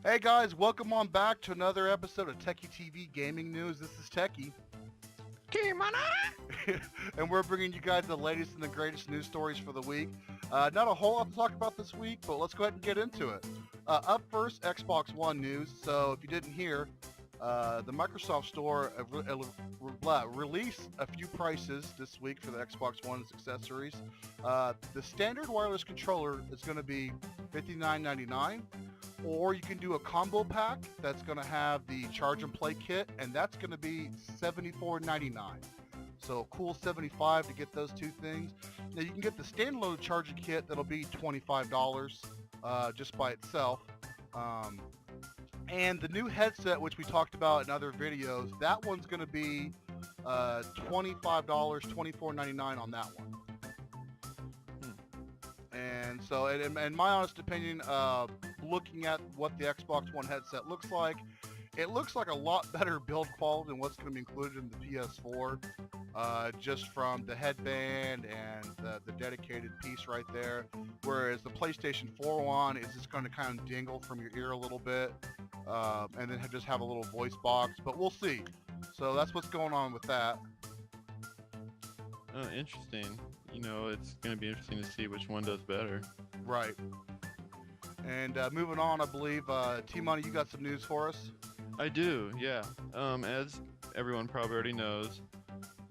Hey guys, welcome on back to another episode of TechyTV Gaming News. This is Techie. And we're bringing you guys the latest and the greatest news stories for the week. Not a whole lot to talk about this week, but let's go ahead and get into it. Up first, Xbox One news. So if you didn't hear, the Microsoft Store released a few prices this week for the Xbox One's accessories. The standard wireless controller is going to be $59.99. Or you can do a combo pack that's going to have the charge and play kit, and that's going to be $74.99. So cool 75 to get those two things. Now you can get the standalone charging kit that'll be $25 just by itself. And the new headset, which we talked about in other videos, that one's going to be $25, $24.99 on that one. And so, in my honest opinion, looking at what the Xbox One headset looks like, it looks like a lot better build quality than what's going to be included in the PS4, just from the headband and the dedicated piece right there. Whereas the PlayStation 4 one is just going to kind of dingle from your ear a little bit, and then just have a little voice box. But we'll see. So that's what's going on with that. Interesting. You know, it's going to be interesting to see which one does better. Right. And moving on, I believe, T-Money, you got some news for us? I do, yeah. As everyone probably already knows,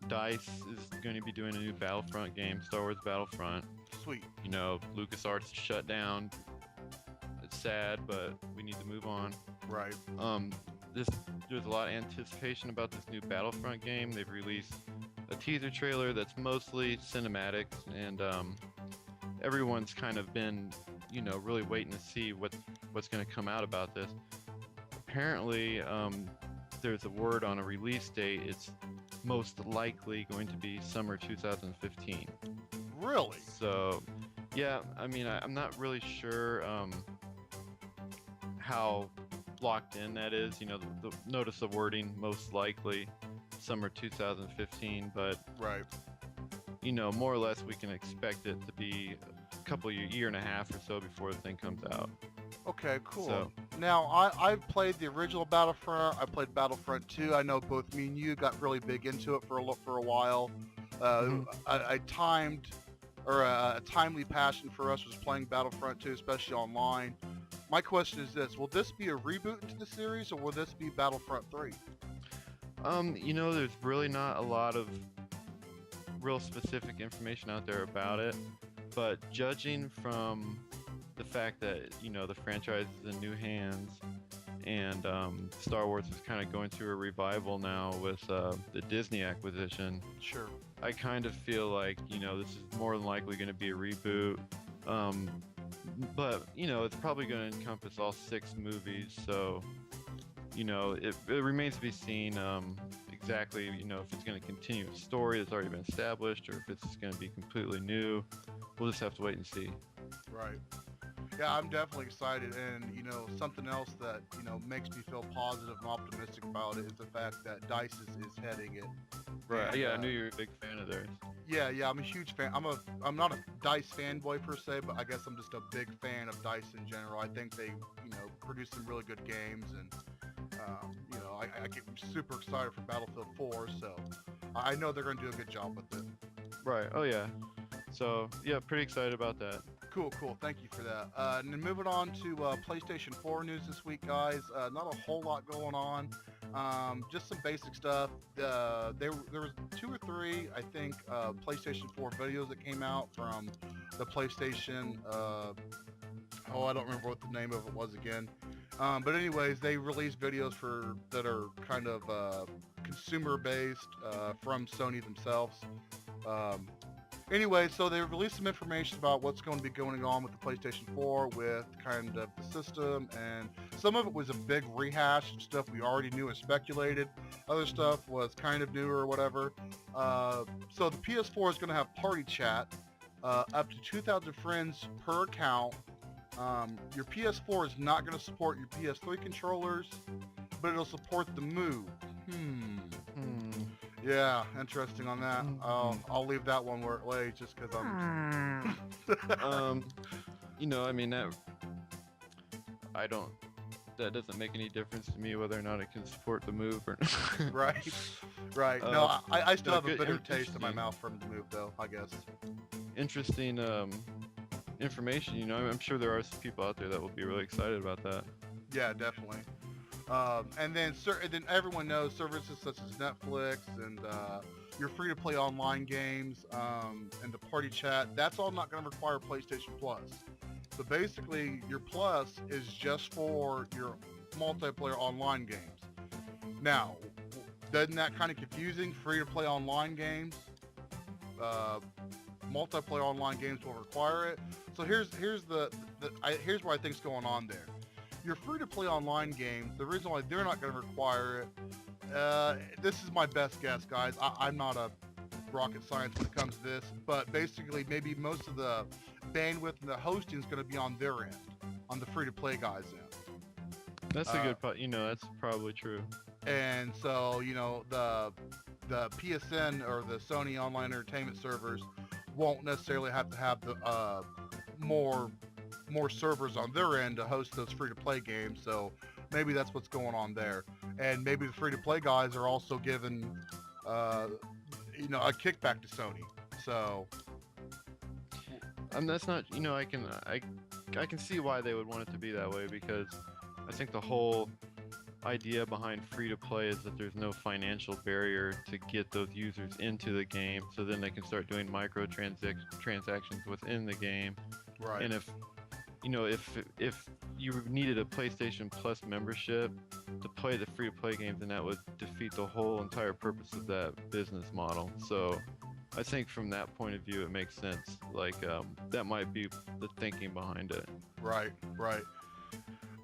DICE is going to be doing a new Battlefront game, Star Wars Battlefront. Sweet. You know, LucasArts shut down. It's sad, but we need to move on. Right. There's a lot of anticipation about this new Battlefront game. They've released a teaser trailer that's mostly cinematics, and everyone's kind of been, you know, really waiting to see what's going to come out about this. Apparently, there's a word on a release date. It's most likely going to be summer 2015. Really? So, yeah, I mean, I'm not really sure how locked in that is. You know, the notice of wording, most likely summer 2015, but right. You know, more or less we can expect it to be a couple year and a half or so before the thing comes out. Okay, cool. So, now, I've played the original Battlefront. I played Battlefront 2. I know both me and you got really big into it for a while. A timely passion for us was playing Battlefront 2, especially online. My question is this: will this be a reboot into the series, or will this be Battlefront 3? You know, there's really not a lot of real specific information out there about it, but judging from the fact that, you know, the franchise is in new hands, and Star Wars is kind of going through a revival now with the Disney acquisition. Sure. I kind of feel like, you know, this is more than likely going to be a reboot. But, you know, it's probably going to encompass all 6 movies, so, you know, it remains to be seen exactly, you know, if it's going to continue a story that's already been established, or if it's going to be completely new. We'll just have to wait and see. Right. Yeah, I'm definitely excited, and, you know, something else that, you know, makes me feel positive and optimistic about it is the fact that DICE is heading it. Right. And, yeah, I knew you were a big fan of theirs. Yeah, I'm a huge fan. I'm not a DICE fanboy per se, but I guess I'm just a big fan of DICE in general. I think they, you know, produce some really good games, and you know, I get super excited for Battlefield 4, so I know they're going to do a good job with it. Right. Oh yeah. So yeah, pretty excited about that. Cool. Thank you for that. And then moving on to PlayStation 4 news this week, guys. Not a whole lot going on. Just some basic stuff. There was 2 or 3, I think, PlayStation 4 videos that came out from the PlayStation. I don't remember what the name of it was again. But anyways, they released videos that are kind of consumer-based from Sony themselves. Anyway, so they released some information about what's going to be going on with the PlayStation 4 with kind of the system, and some of it was a big rehash of stuff we already knew and speculated. Other stuff was kind of new or whatever. So the PS4 is going to have party chat, up to 2,000 friends per account. Your PS4 is not going to support your PS3 controllers, but it'll support the Move. Yeah, interesting on that. I'll leave that one where it lays, just because I'm... You know, I mean, that I don't that doesn't make any difference to me whether or not it can support the move or Right, right. uh, No, I still no, have a good, bitter taste in my interesting, mouth from the move, though, I guess. interesting information. You know, I'm sure there are some people out there that will be really excited about that. Yeah, definitely. And then everyone knows services such as Netflix and your free-to-play online games and the party chat. That's all not going to require PlayStation Plus. So basically, your Plus is just for your multiplayer online games. Now, doesn't that kind of confusing? Free-to-play online games, uh, multiplayer online games will require it. So here's where I think's going on there. Your free-to-play online games, the reason why they're not going to require it, this is my best guess, guys. I'm not a rocket science when it comes to this, but basically maybe most of the bandwidth and the hosting is going to be on their end, on the free-to-play guys' end. That's a good part. You know, that's probably true. And so, the PSN or the Sony Online Entertainment servers won't necessarily have to have the more servers on their end to host those free-to-play games. So maybe that's what's going on there. And maybe the free-to-play guys are also given, a kickback to Sony. So That's not. You know, I can see why they would want it to be that way, because I think the whole idea behind free to play is that there's no financial barrier to get those users into the game, so then they can start doing transactions within the game. right, And if you needed a PlayStation Plus membership to play the free to play games, then that would defeat the whole entire purpose of that business model. So I think from that point of view it makes sense. Like that might be the thinking behind it. right.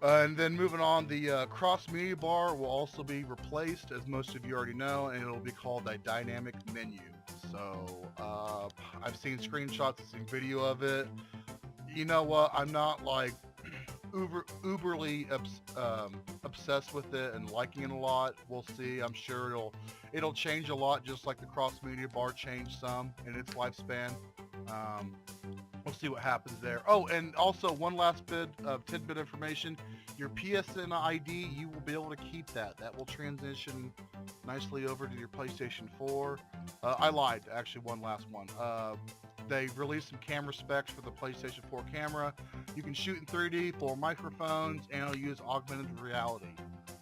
And then moving on, the cross media bar will also be replaced, as most of you already know, and it'll be called a dynamic menu. So I've seen screenshots, I've seen video of it. You know what? I'm not like uberly obsessed with it and liking it a lot. We'll see. I'm sure it'll change a lot, just like the cross media bar changed some in its lifespan. We'll see what happens there. Oh, and also one last bit of tidbit information. Your PSN ID, you will be able to keep that. That will transition nicely over to your PlayStation 4. I lied, actually one last one. They released some camera specs for the PlayStation 4 camera. You can shoot in 3D, 4 microphones, and it'll use augmented reality.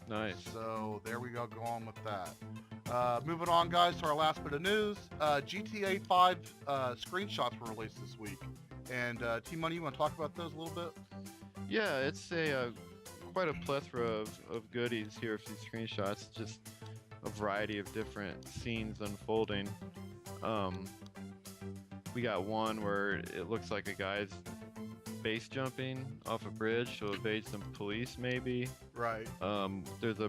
Nice. So there we go, on with that. Moving on, guys, to our last bit of news. GTA 5 screenshots were released this week. And T-Money, you want to talk about those a little bit? Yeah, it's a quite a plethora of goodies here for these screenshots. Just a variety of different scenes unfolding. We got one where it looks like a guy's base jumping off a bridge to evade some police, maybe. Right. There's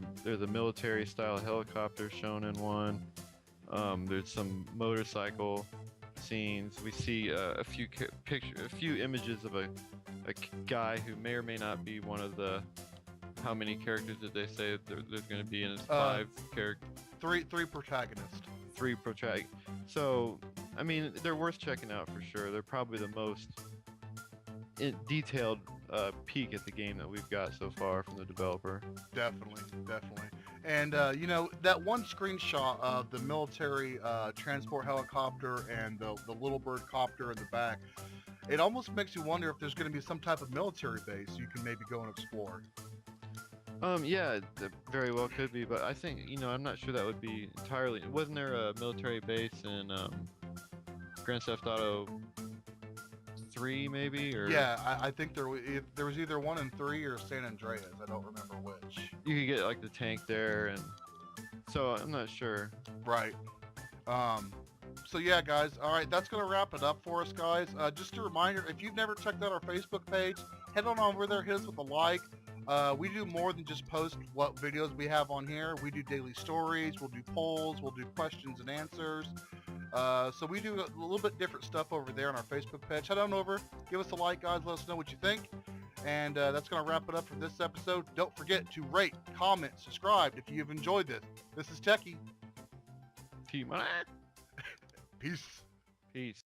a military style helicopter shown in one. There's some motorcycle scenes. We see a few images of a guy who may or may not be one of the. How many characters did they say there's going to be in his 5 characters? Three protagonists. 3 protagonists. So, I mean, they're worth checking out for sure. They're probably the most detailed peek at the game that we've got so far from the developer. Definitely. And, that one screenshot of the military transport helicopter and the little bird copter in the back, it almost makes you wonder if there's going to be some type of military base you can maybe go and explore. Yeah, it very well could be, but I think, I'm not sure that would be entirely. Wasn't there a military base in Grand Theft Auto 3, maybe? Or Yeah, I think there was either one in 3 or San Andreas. I don't remember which. you could get like the tank there, and so I'm not sure. Right. So yeah, guys. All right, that's gonna wrap it up for us, guys. Just a reminder: if you've never checked out our Facebook page, head on over there, hit us with a like. We do more than just post what videos we have on here. We do daily stories, we'll do polls, we'll do questions and answers. So we do a little bit different stuff over there on our Facebook page. Head on over, give us a like, guys, let us know what you think. And that's going to wrap it up for this episode. Don't forget to rate, comment, subscribe if you've enjoyed this. This is Techie. T-Money. Peace. Peace.